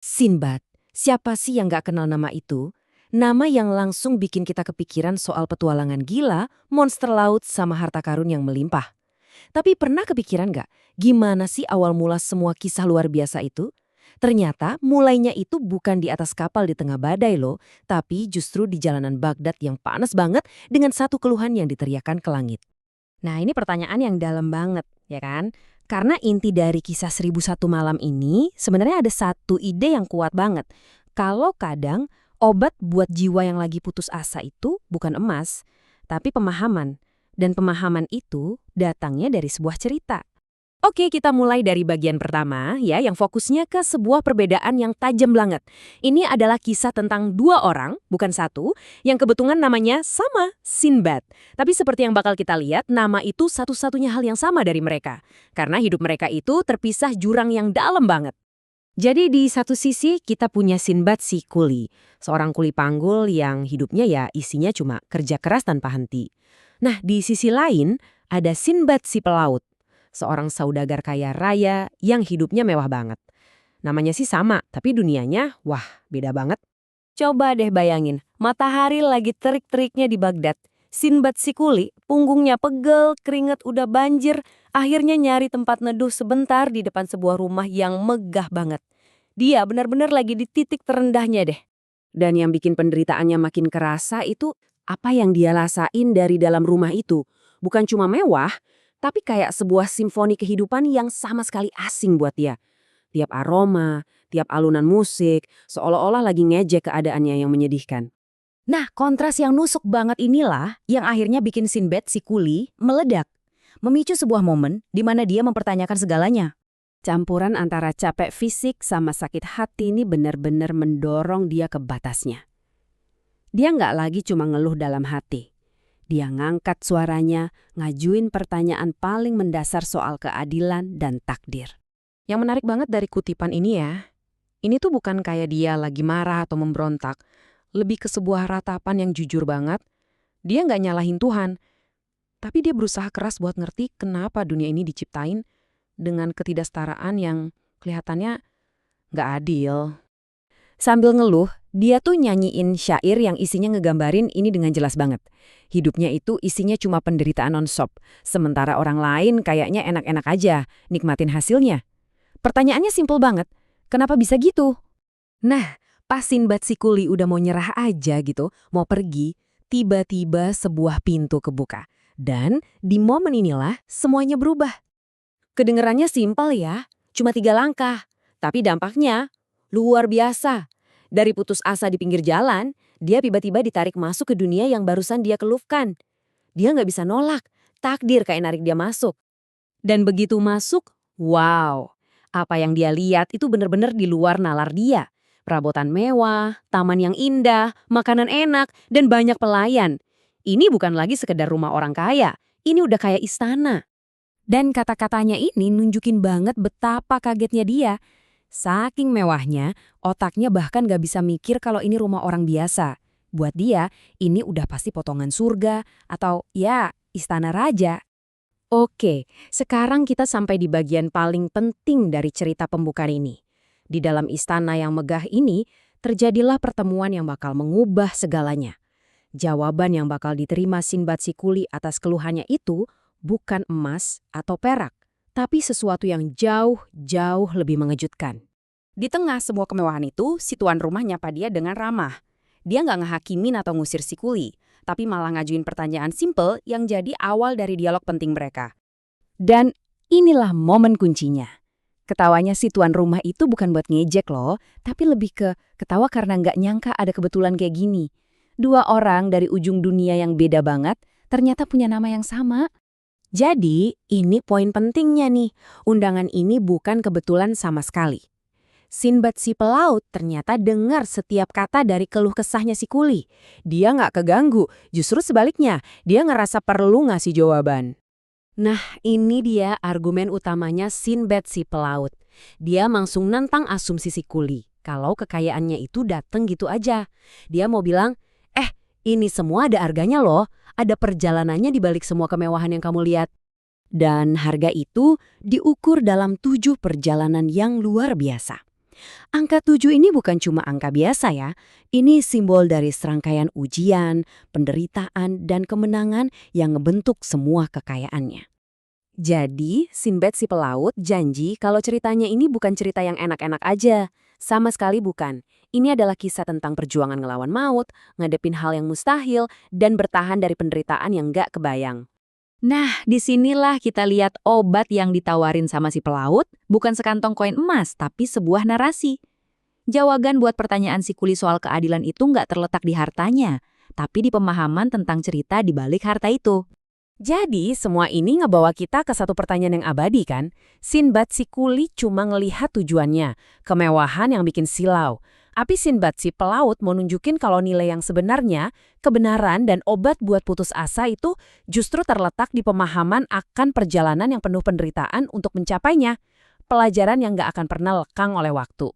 Sinbad, siapa sih yang gak kenal nama itu? Nama yang langsung bikin kita kepikiran soal petualangan gila, monster laut, sama harta karun yang melimpah. Tapi pernah kepikiran gak, gimana sih awal mula semua kisah luar biasa itu? Ternyata mulainya itu bukan di atas kapal di tengah badai loh, tapi justru di jalanan Baghdad yang panas banget dengan satu keluhan yang diteriakan ke langit. Nah, ini pertanyaan yang dalam banget, ya kan? Karena inti dari kisah 1001 malam ini sebenarnya ada satu ide yang kuat banget. Kalau kadang obat buat jiwa yang lagi putus asa itu bukan emas, tapi pemahaman. Dan pemahaman itu datangnya dari sebuah cerita. Oke, kita mulai dari bagian pertama ya, yang fokusnya ke sebuah perbedaan yang tajam banget. Ini adalah kisah tentang dua orang, bukan satu, yang kebetulan namanya sama, Sinbad. Tapi seperti yang bakal kita lihat, nama itu satu-satunya hal yang sama dari mereka. Karena hidup mereka itu terpisah jurang yang dalam banget. Jadi di satu sisi kita punya Sinbad si kuli, seorang kuli panggul yang hidupnya ya isinya cuma kerja keras tanpa henti. Nah, di sisi lain ada Sinbad si pelaut, seorang saudagar kaya raya yang hidupnya mewah banget. Namanya sih sama, tapi dunianya, wah, beda banget. Coba deh bayangin, matahari lagi terik-teriknya di Baghdad. Sinbad si kuli, punggungnya pegel, keringet udah banjir, akhirnya nyari tempat neduh sebentar di depan sebuah rumah yang megah banget. Dia benar-benar lagi di titik terendahnya deh. Dan yang bikin penderitaannya makin kerasa itu apa yang dia rasain dari dalam rumah itu. Bukan cuma mewah, tapi kayak sebuah simfoni kehidupan yang sama sekali asing buat dia. Tiap aroma, tiap alunan musik, seolah-olah lagi ngejek keadaannya yang menyedihkan. Nah, kontras yang nusuk banget inilah yang akhirnya bikin Sinbad si kuli meledak. Memicu sebuah momen di mana dia mempertanyakan segalanya. Campuran antara capek fisik sama sakit hati ini benar-benar mendorong dia ke batasnya. Dia nggak lagi cuma ngeluh dalam hati. Dia ngangkat suaranya, ngajuin pertanyaan paling mendasar soal keadilan dan takdir. Yang menarik banget dari kutipan ini ya, ini tuh bukan kayak dia lagi marah atau memberontak, lebih ke sebuah ratapan yang jujur banget. Dia nggak nyalahin Tuhan, tapi dia berusaha keras buat ngerti kenapa dunia ini diciptain dengan ketidaksetaraan yang kelihatannya nggak adil. Sambil ngeluh, dia tuh nyanyiin syair yang isinya ngegambarin ini dengan jelas banget. Hidupnya itu isinya cuma penderitaan non-stop, sementara orang lain kayaknya enak-enak aja, nikmatin hasilnya. Pertanyaannya simpel banget, kenapa bisa gitu? Nah, pas Sinbad si kuli udah mau nyerah aja gitu, mau pergi, tiba-tiba sebuah pintu kebuka. Dan di momen inilah semuanya berubah. Kedengerannya simpel ya, cuma 3 langkah. Tapi dampaknya luar biasa. Dari putus asa di pinggir jalan, dia tiba-tiba ditarik masuk ke dunia yang barusan dia keluhkan. Dia nggak bisa nolak, takdir kayak narik dia masuk. Dan begitu masuk, wow. Apa yang dia lihat itu benar-benar di luar nalar dia. Perabotan mewah, taman yang indah, makanan enak, dan banyak pelayan. Ini bukan lagi sekedar rumah orang kaya, ini udah kayak istana. Dan kata-katanya ini nunjukin banget betapa kagetnya dia. Saking mewahnya, otaknya bahkan gak bisa mikir kalau ini rumah orang biasa. Buat dia, ini udah pasti potongan surga atau ya istana raja. Oke, sekarang kita sampai di bagian paling penting dari cerita pembukaan ini. Di dalam istana yang megah ini, terjadilah pertemuan yang bakal mengubah segalanya. Jawaban yang bakal diterima Sinbad si kuli atas keluhannya itu bukan emas atau perak, tapi sesuatu yang jauh-jauh lebih mengejutkan. Di tengah semua kemewahan itu, si tuan rumah nyapa dia dengan ramah. Dia nggak ngehakimin atau ngusir si kuli, tapi malah ngajuin pertanyaan simpel yang jadi awal dari dialog penting mereka. Dan inilah momen kuncinya. Ketawanya si tuan rumah itu bukan buat ngejek loh, tapi lebih ke ketawa karena nggak nyangka ada kebetulan kayak gini. Dua orang dari ujung dunia yang beda banget, ternyata punya nama yang sama. Jadi, ini poin pentingnya nih. Undangan ini bukan kebetulan sama sekali. Sinbad si pelaut ternyata dengar setiap kata dari keluh kesahnya si kuli. Dia nggak keganggu, justru sebaliknya, dia ngerasa perlu ngasih jawaban. Nah, ini dia argumen utamanya Sinbad si pelaut. Dia langsung nantang asumsi si kuli, kalau kekayaannya itu dateng gitu aja. Dia mau bilang, ini semua ada harganya loh, ada perjalanannya di balik semua kemewahan yang kamu lihat. Dan harga itu diukur dalam 7 perjalanan yang luar biasa. Angka 7 ini bukan cuma angka biasa ya. Ini simbol dari serangkaian ujian, penderitaan, dan kemenangan yang ngebentuk semua kekayaannya. Jadi, Sinbad si pelaut janji kalau ceritanya ini bukan cerita yang enak-enak aja. Sama sekali bukan. Ini adalah kisah tentang perjuangan ngelawan maut, ngadepin hal yang mustahil, dan bertahan dari penderitaan yang nggak kebayang. Nah, disinilah kita lihat obat yang ditawarin sama si pelaut bukan sekantong koin emas, tapi sebuah narasi. Jawaban buat pertanyaan si kuli soal keadilan itu nggak terletak di hartanya, tapi di pemahaman tentang cerita di balik harta itu. Jadi, semua ini ngebawa kita ke satu pertanyaan yang abadi kan? Sinbad si kuli cuma ngelihat tujuannya, kemewahan yang bikin silau. Tapi Sinbad si pelaut mau nunjukin kalau nilai yang sebenarnya, kebenaran dan obat buat putus asa itu justru terletak di pemahaman akan perjalanan yang penuh penderitaan untuk mencapainya. Pelajaran yang nggak akan pernah lekang oleh waktu.